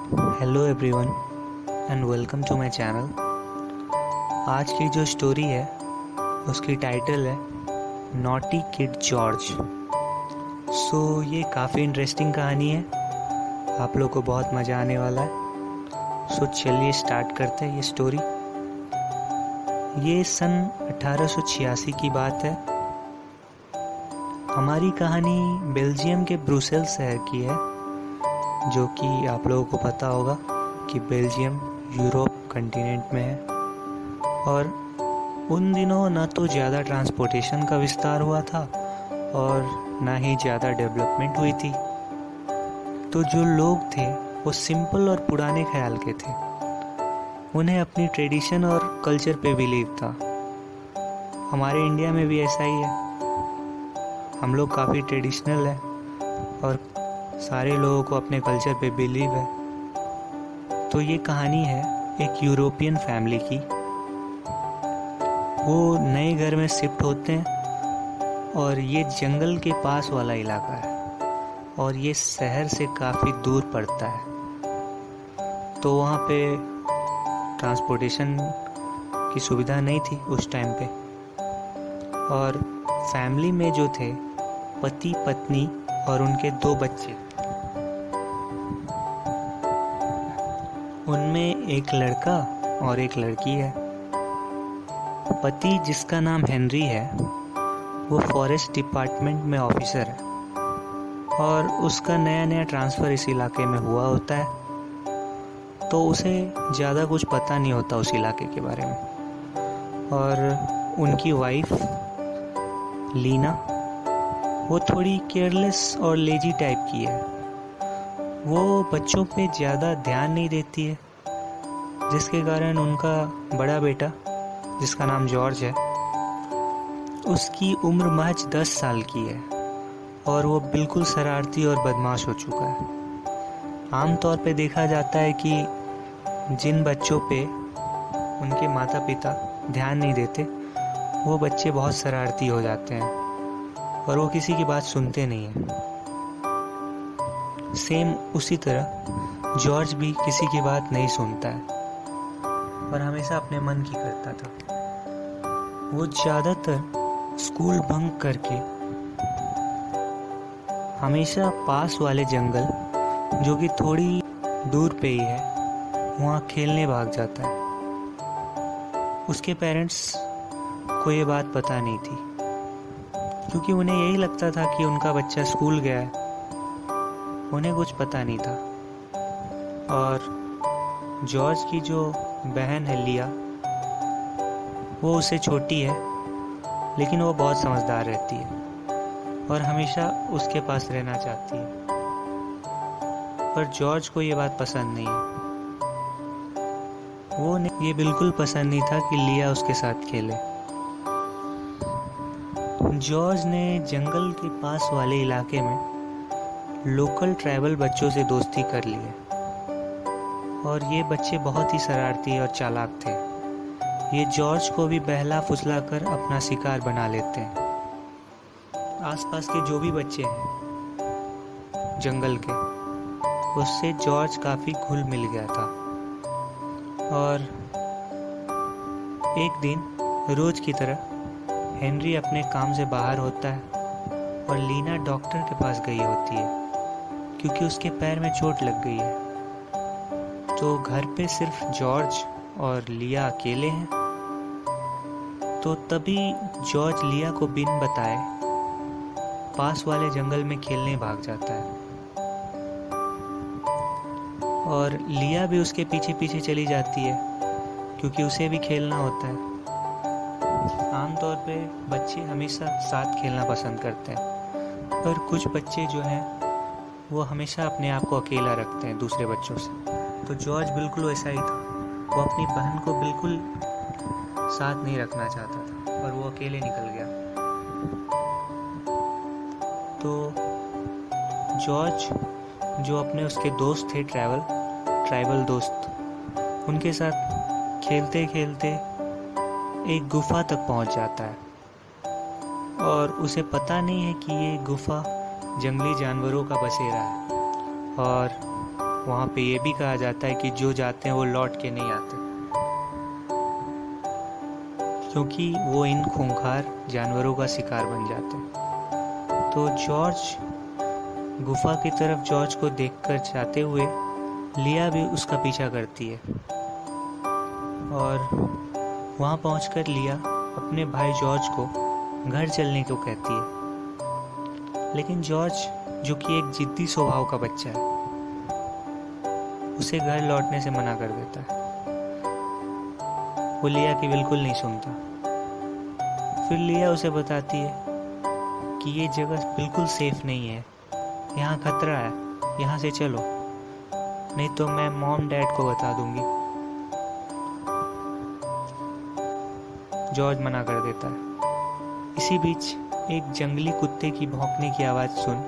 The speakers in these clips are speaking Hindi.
Hello everyone and welcome to my channel. आज की जो स्टोरी है उसकी टाइटल है नॉटी किड जॉर्ज। ये काफ़ी इंटरेस्टिंग कहानी है, आप लोग को बहुत मज़ा आने वाला है। चलिए स्टार्ट करते हैं ये स्टोरी। ये सन 1886 की बात है। हमारी कहानी बेल्जियम के ब्रुसेल्स शहर की है, जो कि आप लोगों को पता होगा कि बेल्जियम यूरोप कंटिनेंट में है। और उन दिनों ना तो ज़्यादा ट्रांसपोर्टेशन का विस्तार हुआ था और ना ही ज़्यादा डेवलपमेंट हुई थी। तो जो लोग थे वो सिंपल और पुराने ख्याल के थे। उन्हें अपनी ट्रेडिशन और कल्चर पे बिलीव था। हमारे इंडिया में भी ऐसा ही है, हम लोग काफ़ी ट्रेडिशनल है और सारे लोगों को अपने कल्चर पे बिलीव है। तो ये कहानी है एक यूरोपियन फैमिली की। वो नए घर में शिफ्ट होते हैं और ये जंगल के पास वाला इलाका है और ये शहर से काफ़ी दूर पड़ता है। तो वहाँ पे ट्रांसपोर्टेशन की सुविधा नहीं थी उस टाइम पे। और फैमिली में जो थे पति पत्नी और उनके 2 बच्चे, उनमें एक लड़का और एक लड़की है। पति, जिसका नाम हेनरी है, वो फॉरेस्ट डिपार्टमेंट में ऑफिसर है और उसका नया नया ट्रांसफ़र इस इलाके में हुआ होता है। तो उसे ज़्यादा कुछ पता नहीं होता उस इलाके के बारे में। और उनकी वाइफ लीना, वो थोड़ी केयरलेस और लेजी टाइप की है। वो बच्चों पे ज़्यादा ध्यान नहीं देती है, जिसके कारण उनका बड़ा बेटा, जिसका नाम जॉर्ज है, उसकी उम्र महज 10 साल की है और वो बिल्कुल शरारती और बदमाश हो चुका है। आमतौर पे देखा जाता है कि जिन बच्चों पे उनके माता पिता ध्यान नहीं देते, वो बच्चे बहुत शरारती हो जाते हैं और वो किसी की बात सुनते नहीं हैं। सेम उसी तरह जॉर्ज भी किसी की बात नहीं सुनता है और हमेशा अपने मन की करता था। वो ज़्यादातर स्कूल बंक करके हमेशा पास वाले जंगल, जो कि थोड़ी दूर पे ही है, वहाँ खेलने भाग जाता है। उसके पेरेंट्स को ये बात पता नहीं थी, क्योंकि उन्हें यही लगता था कि उनका बच्चा स्कूल गया है। उन्हें कुछ पता नहीं था। और जॉर्ज की जो बहन है लिया, वो उससे छोटी है, लेकिन वो बहुत समझदार रहती है और हमेशा उसके पास रहना चाहती है। पर जॉर्ज को ये बात पसंद नहीं है। ये बिल्कुल पसंद नहीं था कि लिया उसके साथ खेले। जॉर्ज ने जंगल के पास वाले इलाके में लोकल ट्राइबल बच्चों से दोस्ती कर ली है और ये बच्चे बहुत ही शरारती और चालाक थे। ये जॉर्ज को भी बहला फुसला कर अपना शिकार बना लेते हैं। आसपास के जो भी बच्चे हैं जंगल के, उससे जॉर्ज काफ़ी घुल मिल गया था। और एक दिन रोज की तरह हेनरी अपने काम से बाहर होता है और लीना डॉक्टर के पास गई होती है, क्योंकि उसके पैर में चोट लग गई है। तो घर पे सिर्फ जॉर्ज और लिया अकेले हैं। तो तभी जॉर्ज लिया को बिन बताए पास वाले जंगल में खेलने भाग जाता है और लिया भी उसके पीछे पीछे चली जाती है, क्योंकि उसे भी खेलना होता है। आमतौर पे बच्चे हमेशा साथ खेलना पसंद करते हैं, पर कुछ बच्चे जो हैं वो हमेशा अपने आप को अकेला रखते हैं दूसरे बच्चों से। तो जॉर्ज बिल्कुल वैसा ही था। वो अपनी बहन को बिल्कुल साथ नहीं रखना चाहता था और वो अकेले निकल गया। तो जॉर्ज, जो अपने उसके दोस्त थे ट्राइबल दोस्त, उनके साथ खेलते खेलते एक गुफा तक पहुंच जाता है और उसे पता नहीं है कि ये गुफा जंगली जानवरों का बसेरा है और वहाँ पे ये भी कहा जाता है कि जो जाते हैं वो लौट के नहीं आते, क्योंकि वो इन खूंखार जानवरों का शिकार बन जाते हैं। तो गुफा की तरफ जॉर्ज को देखकर जाते हुए लिया भी उसका पीछा करती है, और वहाँ पहुंचकर लिया अपने भाई जॉर्ज को घर चलने को कहती है। लेकिन जॉर्ज, जो कि एक जिद्दी स्वभाव का बच्चा है, उसे घर लौटने से मना कर देता है। वो लिया की बिल्कुल नहीं सुनता। फिर लिया उसे बताती है कि ये जगह बिल्कुल सेफ नहीं है, यहाँ खतरा है, यहाँ से चलो, नहीं तो मैं मॉम डैड को बता दूंगी। जॉर्ज मना कर देता है। इसी बीच एक जंगली कुत्ते की भौंकने की आवाज़ सुन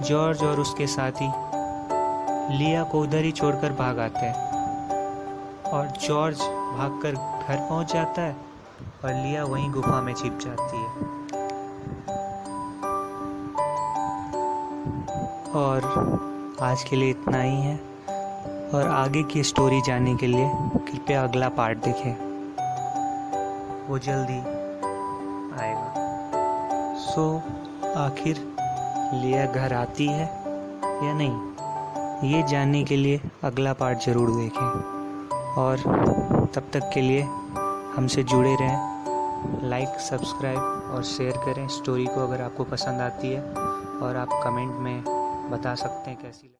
जॉर्ज और उसके साथी लिया को उधर ही छोड़कर भाग आते हैं, और जॉर्ज भागकर घर पहुंच जाता है और लिया वहीं गुफा में छिप जाती है। और आज के लिए इतना ही है, और आगे की स्टोरी जानने के लिए कृपया अगला पार्ट देखें, वो जल्दी आएगा। आखिर लिया घर आती है या नहीं, ये जानने के लिए अगला पार्ट ज़रूर देखें। और तब तक के लिए हमसे जुड़े रहें, लाइक, सब्सक्राइब और शेयर करें स्टोरी को अगर आपको पसंद आती है, और आप कमेंट में बता सकते हैं कैसी लगी।